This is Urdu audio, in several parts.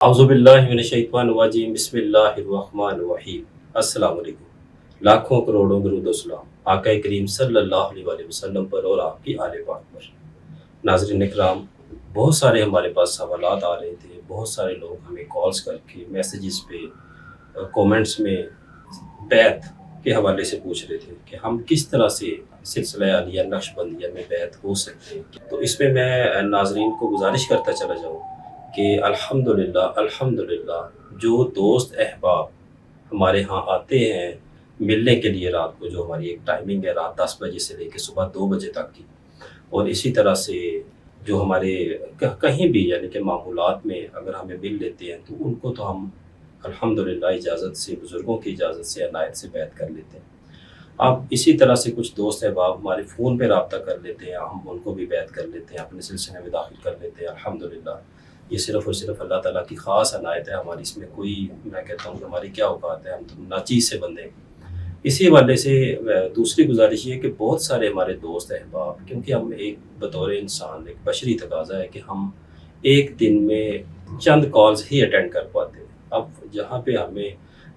اعوذ باللہ من الشیطان الرجیم بسم اللہ الرحمن الرحیم۔ السلام علیکم، لاکھوں کروڑوں درود و سلام آقا کریم صلی اللہ علیہ وآلہ وسلم پر اور آپ کی آل پاک پر۔ ناظرین اکرام، بہت سارے ہمارے پاس سوالات آ رہے تھے، بہت سارے لوگ ہمیں کالز کر کے میسیجز پہ کومنٹس میں بیعت کے حوالے سے پوچھ رہے تھے کہ ہم کس طرح سے سلسلہ عالیہ نقش بندیہ میں بیعت ہو سکتے ہیں۔ تو اس میں ناظرین کو گزارش کرتا چلا جاؤں کہ الحمدللہ جو دوست احباب ہمارے ہاں آتے ہیں ملنے کے لیے رات کو، جو ہماری ایک ٹائمنگ ہے رات 10 بجے سے لے کے صبح 2 بجے تک کی، اور اسی طرح سے جو ہمارے کہیں بھی یعنی کہ معمولات میں اگر ہمیں مل لیتے ہیں تو ان کو تو ہم الحمدللہ اجازت سے، بزرگوں کی اجازت سے، عنایت سے بیعت کر لیتے ہیں۔ اب اسی طرح سے کچھ دوست احباب ہمارے فون پہ رابطہ کر لیتے ہیں، ہم ان کو بھی بیعت کر لیتے ہیں، اپنے سلسلے میں داخل کر لیتے ہیں۔ الحمدللہ یہ صرف اور صرف اللہ تعالیٰ کی خاص عنایت ہے، ہماری اس میں کوئی، میں کہتا ہوں کہ ہماری کیا اوقات ہے، ہم تو ناچیز سے بندے ہیں۔ اسی حوالے سے دوسری گزارش یہ ہے کہ بہت سارے ہمارے دوست احباب، کیونکہ ہم ایک بطور انسان ایک بشری تقاضا ہے کہ ہم ایک دن میں چند کالز ہی اٹینڈ کر پاتے ہیں۔ اب جہاں پہ ہمیں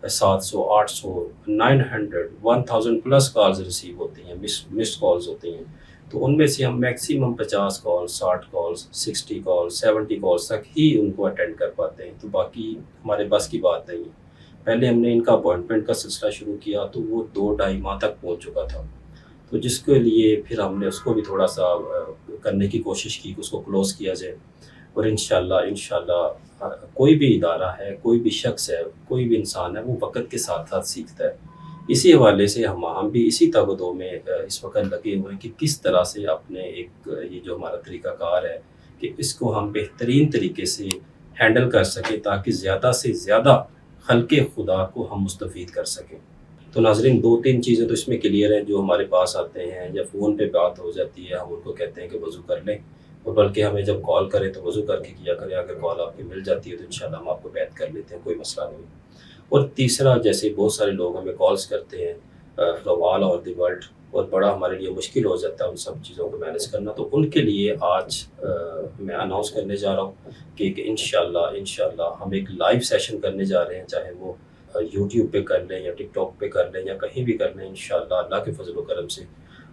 700 800 900 1000 پلس کالز ریسیو ہوتی ہیں، مسڈ کالز ہوتی ہیں، تو ان میں سے ہم میکسیمم 50 کال 60 کالز 60 کال 70 کالز تک ہی ان کو اٹینڈ کر پاتے ہیں، تو باقی ہمارے بس کی بات نہیں ہے۔ پہلے ہم نے ان کا اپوائنٹمنٹ کا سلسلہ شروع کیا تو وہ 2 ڈھائی ماہ تک پہنچ چکا تھا، تو جس کے لیے پھر ہم نے اس کو بھی تھوڑا سا کرنے کی کوشش کی کہ اس کو کلوز کیا جائے، اور انشاءاللہ کوئی بھی ادارہ ہے، کوئی بھی شخص ہے، کوئی بھی انسان ہے، وہ وقت کے ساتھ ساتھ سیکھتا ہے۔ اسی حوالے سے ہم بھی اسی تگ و دو میں اس وقت لگے ہوئے ہیں کہ کس طرح سے اپنے ایک یہ جو ہمارا طریقہ کار ہے کہ اس کو ہم بہترین طریقے سے ہینڈل کر سکیں تاکہ زیادہ سے زیادہ خلق خدا کو ہم مستفید کر سکیں۔ تو ناظرین 2-3 چیزیں تو اس میں کلیئر ہیں، جو ہمارے پاس آتے ہیں یا فون پہ بات ہو جاتی ہے، ہم ان کو کہتے ہیں کہ وضو کر لیں، اور بلکہ ہمیں جب کال کریں تو وضو کر کے کیا کریں، اگر کال آپ کی مل جاتی ہے تو انشاءاللہ ہم آپ کو بیعت کر لیتے ہیں، کوئی مسئلہ نہیں۔ اور تیسرا، جیسے بہت سارے لوگ ہمیں کالز کرتے ہیں from all over the world, اور بڑا ہمارے لیے مشکل ہو جاتا ہے ان سب چیزوں کو مینیج کرنا، تو ان کے لیے آج میں اناؤنس کرنے جا رہا ہوں کہ انشاءاللہ ہم ایک لائیو سیشن کرنے جا رہے ہیں، چاہے وہ یوٹیوب پہ کر لیں یا ٹک ٹاک پہ کر لیں یا کہیں بھی کر لیں، انشاءاللہ اللہ کے فضل و کرم سے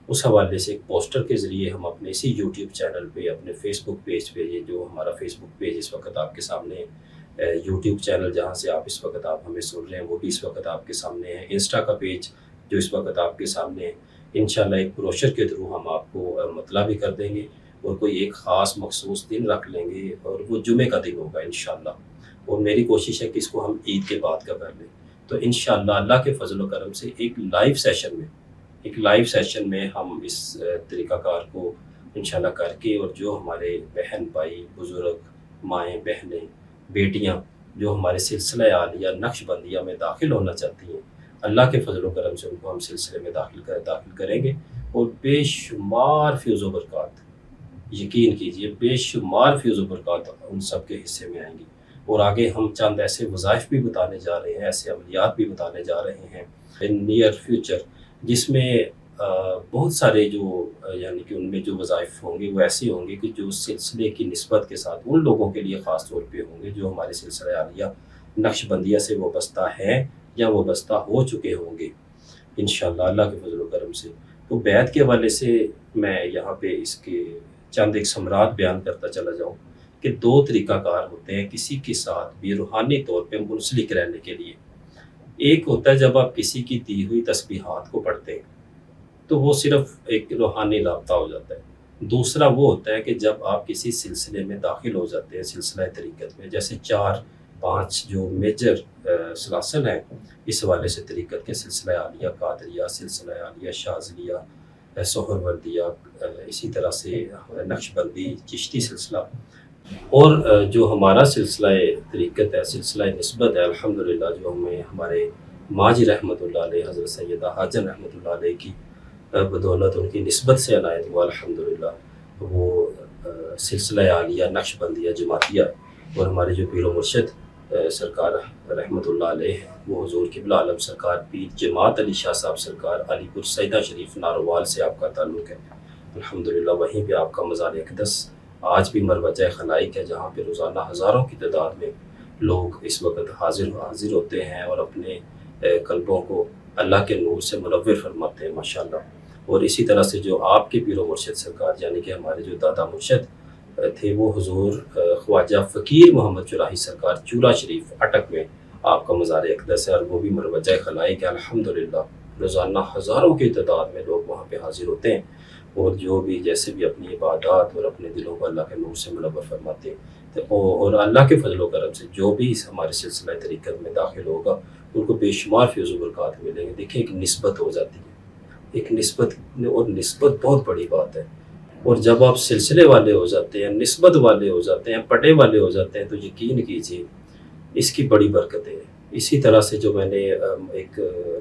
اس حوالے سے ایک پوسٹر کے ذریعے ہم اپنے اسی یوٹیوب چینل پہ، اپنے فیس بک پیج پہ، یہ جو ہمارا فیس بک پیج اس وقت آپ کے سامنے ہے، یوٹیوب چینل جہاں سے آپ اس وقت آپ ہمیں سن رہے ہیں وہ بھی اس وقت آپ کے سامنے ہے، انسٹا کا پیج جو اس وقت آپ کے سامنے ہے، انشاءاللہ ایک بروشر کے تھرو ہم آپ کو مطلع بھی کر دیں گے، اور کوئی ایک خاص مخصوص دن رکھ لیں گے، اور وہ جمعے کا دن ہوگا انشاءاللہ، اور میری کوشش ہے کہ اس کو ہم عید کے بعد کا کر لیں۔ تو انشاءاللہ اللہ کے فضل و کرم سے ایک لائیو سیشن میں ہم اس طریقہ کار کو انشاءاللہ کر کے، اور جو ہمارے بہن بھائی بزرگ مائیں بہنیں بیٹیاں جو ہمارے سلسلہ عالیہ نقش بندیہ میں داخل ہونا چاہتی ہیں، اللہ کے فضل و کرم سے ان کو ہم سلسلے میں داخل کریں گے، اور بے شمار فیض و برکات، یقین کیجئے بے شمار فیض و برکات ان سب کے حصے میں آئیں گی۔ اور آگے ہم چند ایسے وظائف بھی بتانے جا رہے ہیں، ایسے عملیات بھی بتانے جا رہے ہیں ان نیئر فیوچر، جس میں بہت سارے جو یعنی کہ ان میں جو وظائف ہوں گے وہ ایسے ہوں گے کہ جو سلسلے کی نسبت کے ساتھ ان لوگوں کے لیے خاص طور پہ ہوں گے جو ہمارے سلسلہ عالیہ نقش بندیہ سے وابستہ ہیں یا وابستہ ہو چکے ہوں گے انشاءاللہ اللہ کے فضل و کرم سے۔ تو بیعت کے حوالے سے میں یہاں پہ اس کے چند ایک ثمرات بیان کرتا چلا جاؤں کہ 2 طریقہ کار ہوتے ہیں کسی کے ساتھ بھی روحانی طور پہ منسلک رہنے کے لیے۔ ایک ہوتا ہے جب آپ کسی کی دی ہوئی تسبیحات کو پڑھتے ہیں تو وہ صرف ایک روحانی رابطہ ہو جاتا ہے۔ دوسرا وہ ہوتا ہے کہ جب آپ کسی سلسلے میں داخل ہو جاتے ہیں، سلسلہ طریقت میں، جیسے 4-5 جو میجر سلاسل ہیں اس حوالے سے طریقت کے، سلسلہ عالیہ قادریہ، سلسلہ عالیہ شاذلیہ، سہروردیہ، اسی طرح سے نقش بندی چشتی سلسلہ، اور جو ہمارا سلسلہ طریقت ہے، سلسلہ نسبت ہے، الحمدللہ جو ہمیں ہمارے ماجی رحمۃ اللہ علیہ حضرت سیدہ حاجن رحمۃ اللہ علیہ کی بدولت ان کی نسبت سے عنایت ہوا الحمدللہ، وہ سلسلہ عالیہ نقش بندیہ جماعتیہ، اور ہمارے جو پیر و مرشد سرکار رحمۃ اللہ علیہ وہ حضور قبلہ عالم سرکار پیر جماعت علی شاہ صاحب سرکار علی پور سیدہ شریف ناروال سے آپ کا تعلق ہے الحمدللہ، وہیں پہ آپ کا مزار اقدس آج بھی مروجہ خلائق ہے، جہاں پہ روزانہ ہزاروں کی تعداد میں لوگ اس وقت حاضر ہوتے ہیں اور اپنے قلبوں کو اللہ کے نور سے منور فرماتے ہیں ماشاءاللہ۔ اور اسی طرح سے جو آپ کے پیر و مرشد سرکار یعنی کہ ہمارے جو دادا مرشد تھے وہ حضور خواجہ فقیر محمد چراہی سرکار چورا شریف اٹک میں آپ کا مزار اقدس ہے، اور وہ بھی مروجہ خلائق ہے الحمدللہ۔ روزانہ ہزاروں کی تعداد میں لوگ وہاں پہ حاضر ہوتے ہیں، اور جو بھی جیسے بھی اپنی عبادات اور اپنے دلوں کو اللہ کے نور سے منور فرماتے ہیں، اور اللہ کے فضل و کرم سے جو بھی اس ہمارے سلسلہ طریقت میں داخل ہوگا ان کو بے شمار فیض و برکات ملیں گے۔ دیکھیں ایک نسبت ہو جاتی ہے، ایک نسبت، اور نسبت بہت بڑی بات ہے۔ اور جب آپ سلسلے والے ہو جاتے ہیں، نسبت والے ہو جاتے ہیں، پٹے والے ہو جاتے ہیں، تو یقین کیجیے اس کی بڑی برکتیں ہیں۔ اسی طرح سے جو میں نے ایک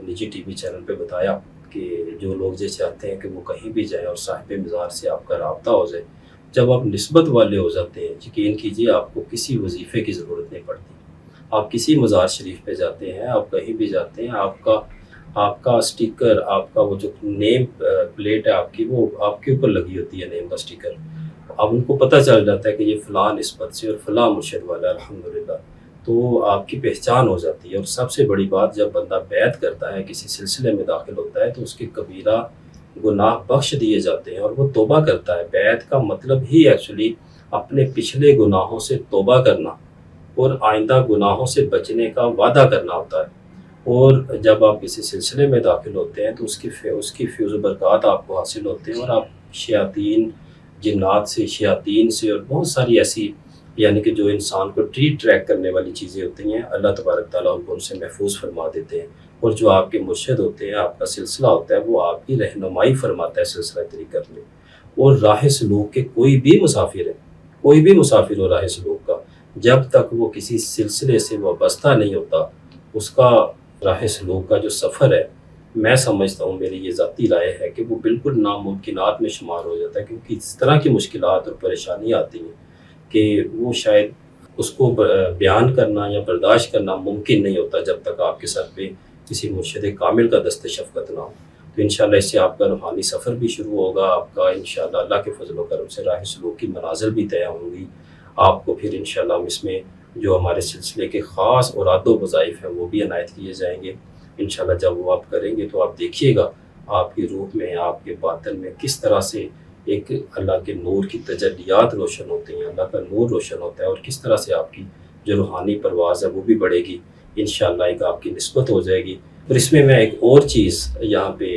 نجی ٹی وی چینل پہ بتایا کہ جو لوگ یہ چاہتے ہیں کہ وہ کہیں بھی جائیں اور صاحب مزار سے آپ کا رابطہ ہو جائے، جب آپ نسبت والے ہو جاتے ہیں یقین کیجیے آپ کو کسی وظیفے کی ضرورت نہیں پڑتی۔ آپ کسی مزار شریف پہ جاتے ہیں، آپ کہیں بھی جاتے ہیں، آپ کا سٹیکر، آپ کا وہ جو نیم پلیٹ ہے آپ کی، وہ آپ کے اوپر لگی ہوتی ہے نیم کا سٹیکر۔ اب ان کو پتہ چل جاتا ہے کہ یہ فلاں نسبت سے اور فلاں مرشد والا ہے الحمدللہ، تو آپ کی پہچان ہو جاتی ہے۔ اور سب سے بڑی بات، جب بندہ بیعت کرتا ہے، کسی سلسلے میں داخل ہوتا ہے، تو اس کے کبیرہ گناہ بخش دیے جاتے ہیں اور وہ توبہ کرتا ہے۔ بیعت کا مطلب ہی ایکچولی اپنے پچھلے گناہوں سے توبہ کرنا اور آئندہ گناہوں سے بچنے کا وعدہ کرنا ہوتا ہے۔ اور جب آپ کسی سلسلے میں داخل ہوتے ہیں تو اس کی فیض و برکات آپ کو حاصل ہوتے ہیں، اور آپ شیاطین، جنات سے اور بہت ساری ایسی یعنی کہ جو انسان کو ٹریک کرنے والی چیزیں ہوتی ہیں، اللہ تبارک تعالیٰ ان کو ان سے محفوظ فرما دیتے ہیں۔ اور جو آپ کے مرشد ہوتے ہیں، آپ کا سلسلہ ہوتا ہے، وہ آپ کی رہنمائی فرماتا ہے سلسلہ طریقت میں۔ اور راہ سلوک کے کوئی بھی مسافر ہو راہ سلوک کا، جب تک وہ کسی سلسلے سے وابستہ نہیں ہوتا، اس کا راہ سلوک کا جو سفر ہے، میں سمجھتا ہوں، میری یہ ذاتی رائے ہے کہ وہ بالکل ناممکنات میں شمار ہو جاتا ہے، کیونکہ اس طرح کی مشکلات اور پریشانیاں آتی ہیں کہ وہ شاید اس کو بیان کرنا یا برداشت کرنا ممکن نہیں ہوتا جب تک آپ کے سر پہ کسی مرشد کامل کا دست شفقت نہ ہو۔ تو انشاءاللہ اس سے آپ کا روحانی سفر بھی شروع ہوگا، آپ کا انشاءاللہ اللہ کے فضل و کرم سے راہ سلوک کی منازل بھی طے ہوں گی۔ آپ کو پھر انشاءاللہ اس میں جو ہمارے سلسلے کے خاص اوراد و وظائف ہیں وہ بھی عنایت کیے جائیں گے انشاءاللہ۔ جب وہ آپ کریں گے تو آپ دیکھیے گا آپ کی روح میں، آپ کے باطن میں کس طرح سے ایک اللہ کے نور کی تجلیات روشن ہوتی ہیں، اللہ کا نور روشن ہوتا ہے، اور کس طرح سے آپ کی جو روحانی پرواز ہے وہ بھی بڑھے گی انشاءاللہ، ایک آپ کی نسبت ہو جائے گی۔ اور اس میں ایک اور چیز یہاں پہ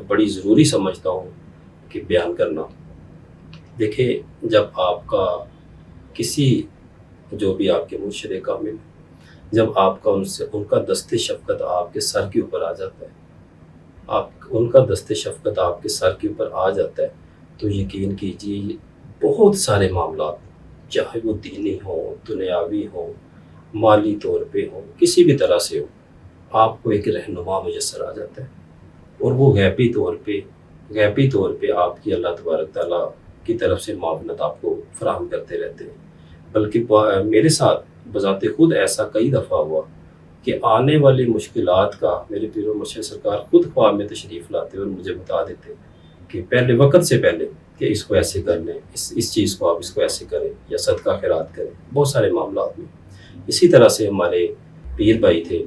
بڑی ضروری سمجھتا ہوں کہ بیان کرنا۔ دیکھیں جب آپ کا کسی جو بھی آپ کے مرشد کامل، جب آپ کا ان کا دست شفقت آپ کے سر کے اوپر آ جاتا ہے، ان کا دست شفقت آپ کے سر کے اوپر آ جاتا ہے، تو یقین کیجیے بہت سارے معاملات، چاہے وہ دینی ہوں، دنیاوی ہوں، مالی طور پہ ہوں، کسی بھی طرح سے ہو، آپ کو ایک رہنما میسر آ جاتا ہے، اور وہ غیبی طور پہ آپ کی اللہ تبارک تعالیٰ کی طرف سے معاونت آپ کو فراہم کرتے رہتے ہیں۔ بلکہ میرے ساتھ بذات خود ایسا کئی دفعہ ہوا کہ آنے والی مشکلات کا میرے پیر و مرشد سرکار خود خواب میں تشریف لاتے اور مجھے بتا دیتے کہ وقت سے پہلے کہ اس کو ایسے کر لیں، اس چیز کو آپ اس کو ایسے کریں، یا صدقہ خیرات کریں، بہت سارے معاملات میں۔ اسی طرح سے ہمارے پیر بھائی تھے،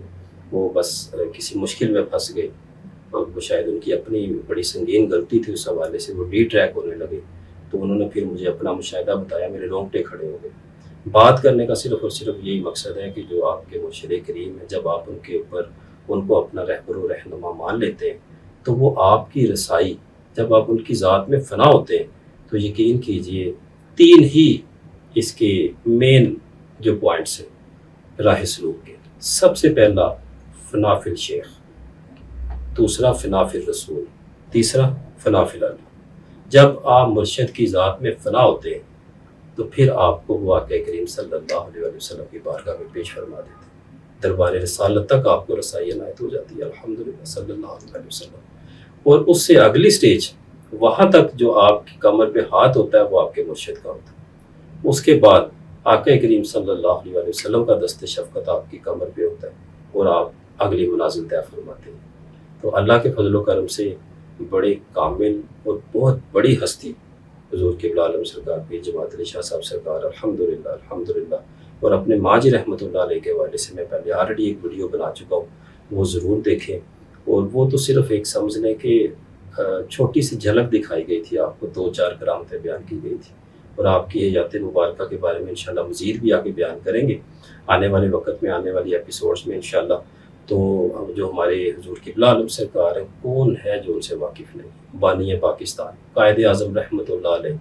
وہ بس کسی مشکل میں پھنس گئے، اور وہ شاید ان کی اپنی بڑی سنگین غلطی تھی، اس حوالے سے وہ ٹریک ہونے لگے، تو انہوں نے پھر مجھے اپنا مشاہدہ بتایا، میرے رونگٹے کھڑے ہو گئے۔ بات کرنے کا صرف اور صرف یہی مقصد ہے کہ جو آپ کے مرشد کریم ہیں، جب آپ ان کے اوپر ان کو اپنا رہبر و رہنما مان لیتے ہیں، تو وہ آپ کی رسائی، جب آپ ان کی ذات میں فنا ہوتے ہیں، تو یقین کیجئے 3 ہی اس کے مین جو پوائنٹس ہیں راہ سلوک کے۔ سب سے پہلا فنا فی الشیخ، دوسرا فنا فی الرسول، تیسرا فنا فی اللہ۔ جب آپ مرشد کی ذات میں فنا ہوتے ہیں تو پھر آپ کو وہ آقا کریم صلی اللہ علیہ وسلم کی بارگاہ میں پیش فرما دیتے ہیں، دربار رسالت تک آپ کو رسائی عنایت ہو جاتی ہے الحمدللہ صلی اللہ علیہ وسلم۔ اور اس سے اگلی سٹیج، وہاں تک جو آپ کی کمر پہ ہاتھ ہوتا ہے وہ آپ کے مرشد کا ہوتا ہے، اس کے بعد آقا کریم صلی اللہ علیہ وسلم کا دست شفقت آپ کی کمر پہ ہوتا ہے، اور آپ اگلی منازل طے فرماتے ہیں۔ تو اللہ کے فضل و کرم سے بڑے کامل اور بہت بڑی ہستی حضور قبلہ عالم سرکار پیر جماعت علی شاہ صاحب سرکار الحمدللہ اور اپنے ماں جی رحمۃ اللہ علیہ کے حوالے سے میں پہلے آلریڈی ایک ویڈیو بنا چکا ہوں، وہ ضرور دیکھیں۔ اور وہ تو صرف ایک سمجھ لیں کہ چھوٹی سی جھلک دکھائی گئی تھی آپ کو، 2-4 کرامتیں بیان کی گئی تھی، اور آپ کی حیات مبارکہ کے بارے میں انشاءاللہ مزید بھی آگے بیان کریں گے آنے والے وقت میں، آنے والی ایپیسوڈز میں انشاءاللہ۔ تو جو ہمارے حضور قبلہ عالم سرکار ہیں، کون ہے جو ان سے واقف نہیں؟ بانی پاکستان قائد اعظم رحمۃ اللہ علیہ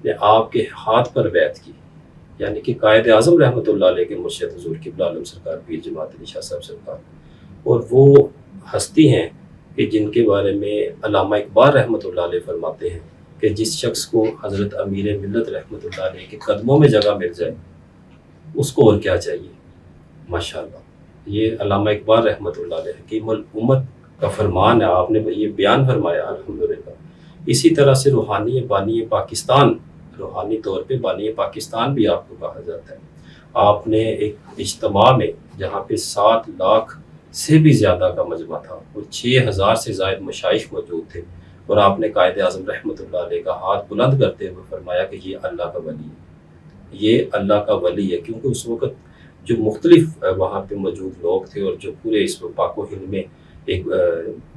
نے آپ کے ہاتھ پر بیعت کی، یعنی کہ قائد اعظم رحمۃ اللہ علیہ کے مرشد حضور قبلہ عالم سرکار پیر جماعت علی شاہ صاحب سرکار، اور وہ ہستی ہیں کہ جن کے بارے میں علامہ اقبال رحمۃ اللہ علیہ فرماتے ہیں کہ جس شخص کو حضرت امیر ملت رحمۃ اللہ علیہ کے قدموں میں جگہ مل جائے اس کو اور کیا چاہیے۔ ماشاءاللہ، یہ علامہ اقبال رحمۃ اللہ علیہ حکیم الامت کا فرمان ہے، آپ نے یہ بیان فرمایا الحمدللہ۔ اسی طرح سے روحانی بانی پاکستان، روحانی طور پہ بانی پاکستان بھی آپ کو کہا جاتا ہے۔ آپ نے ایک اجتماع میں جہاں پہ 7 لاکھ سے بھی زیادہ کا مجمع تھا اور 6000 سے زائد مشائخ موجود تھے، اور آپ نے قائد اعظم رحمۃ اللہ علیہ کا ہاتھ بلند کرتے ہوئے فرمایا کہ یہ اللہ کا ولی ہے، یہ اللہ کا ولی ہے، کیونکہ اس وقت جو مختلف وہاں پہ موجود لوگ تھے اور جو پورے اس پاک و ہند میں ایک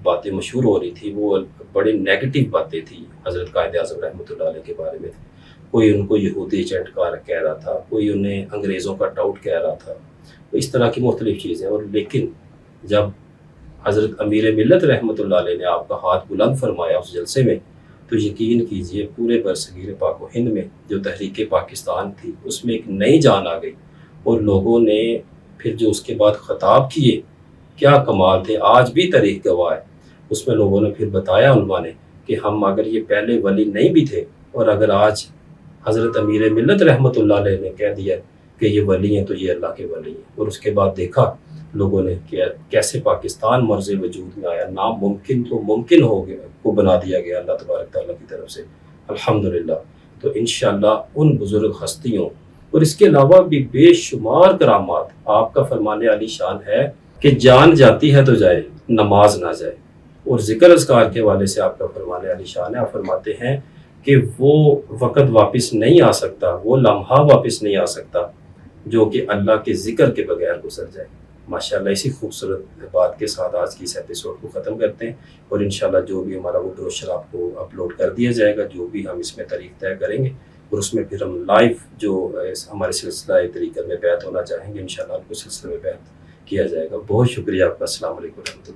باتیں مشہور ہو رہی تھی، وہ بڑے نیگیٹو باتیں تھیں حضرت قائد اعظم رحمۃ اللہ علیہ کے بارے میں۔ کوئی ان کو یہودی ایجنٹ کہہ رہا تھا، کوئی انہیں انگریزوں کا ٹاؤٹ کہہ رہا تھا، اس طرح کی مختلف چیزیں۔ اور لیکن جب حضرت امیر ملت رحمۃ اللہ علیہ نے آپ کا ہاتھ بلند فرمایا اس جلسے میں، تو یقین کیجئے پورے برصغیر پاک و ہند میں جو تحریک پاکستان تھی اس میں ایک نئی جان آ گئی، اور لوگوں نے پھر جو اس کے بعد خطاب کیے کیا کمال تھے، آج بھی تاریخ گواہ ہے۔ اس میں لوگوں نے پھر بتایا علماء نے کہ ہم اگر یہ پہلے ولی نہیں بھی تھے، اور اگر آج حضرت امیر ملت رحمۃ اللہ علیہ نے کہہ دیا کہ یہ ولی ہیں تو یہ اللہ کے ولی ہیں، اور اس کے بعد دیکھا لوگوں نے کہ کیسے پاکستان مرز وجود میں آیا، ناممکن کو ممکن ہو گیا، کو بنا دیا گیا اللہ تبارک تعالیٰ کی طرف سے الحمدللہ۔ تو انشاءاللہ ان بزرگ ہستیوں اور اس کے علاوہ بھی بے شمار کرامات، آپ کا فرمان علی شان ہے کہ جان جاتی ہے تو جائے، نماز نہ جائے۔ اور ذکر اذکار کے حوالے سے آپ کا فرمان علی شان ہے، آپ فرماتے ہیں کہ وہ وقت واپس نہیں آ سکتا، وہ لمحہ واپس نہیں آ سکتا جو کہ اللہ کے ذکر کے بغیر گزر جائے۔ ماشاءاللہ اسی خوبصورت بات کے ساتھ آج کی اس ایپیسوڈ کو ختم کرتے ہیں، اور انشاءاللہ جو بھی ہمارا وہ بروشر آپ کو اپلوڈ کر دیا جائے گا، جو بھی ہم اس میں تاریخ طے کریں گے، اور اس میں پھر ہم لائیو جو ہمارے سلسلہ طریقہ میں بیعت ہونا چاہیں گے انشاءاللہ ان کو سلسلے میں بیعت کیا جائے گا۔ بہت شکریہ آپ کا، السلام علیکم ورحمۃ اللہ۔